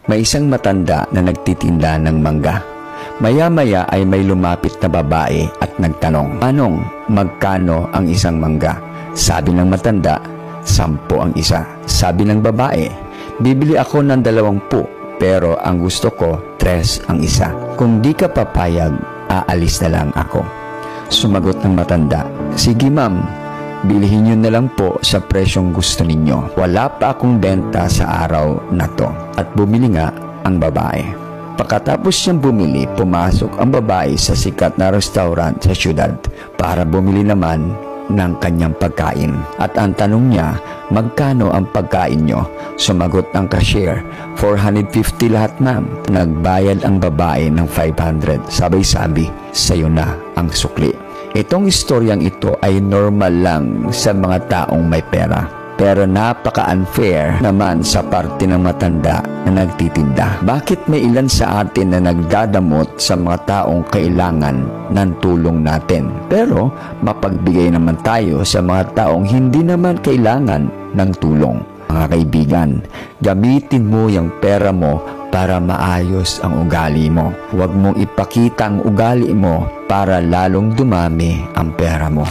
May isang matanda na nagtitinda ng mangga. Maya-maya ay may lumapit na babae at nagtanong, "Manong, magkano ang isang mangga?" Sabi ng matanda, 10 ang isa. Sabi ng babae, "Bibili ako ng 20, pero ang gusto ko 3 ang isa. Kung di ka papayag, aalis na lang ako." Sumagot ng matanda, "Sige ma'am, bilihin nyo na lang po sa presyong gusto ninyo. Wala pa akong benta sa araw na to." At bumili nga ang babae. Pagkatapos niyang bumili, pumasok ang babae sa sikat na restaurant sa syudad para bumili naman ng kanyang pagkain. At ang tanong niya, "Magkano ang pagkain nyo?" Sumagot ang cashier, 450 lahat ma'am." Nagbayad ang babae ng 500. Sabay-sabi, "Sayo na ang sukli." Itong istoryang ito ay normal lang sa mga taong may pera. Pero napaka-unfair naman sa parte ng matanda na nagtitinda. Bakit may ilan sa atin na nagdadamot sa mga taong kailangan ng tulong natin, pero mapagbigay naman tayo sa mga taong hindi naman kailangan ng tulong? Mga kaibigan, gamitin mo yung pera mo para maayos ang ugali mo. Huwag mong ipakita ang ugali mo para lalong dumami ang pera mo.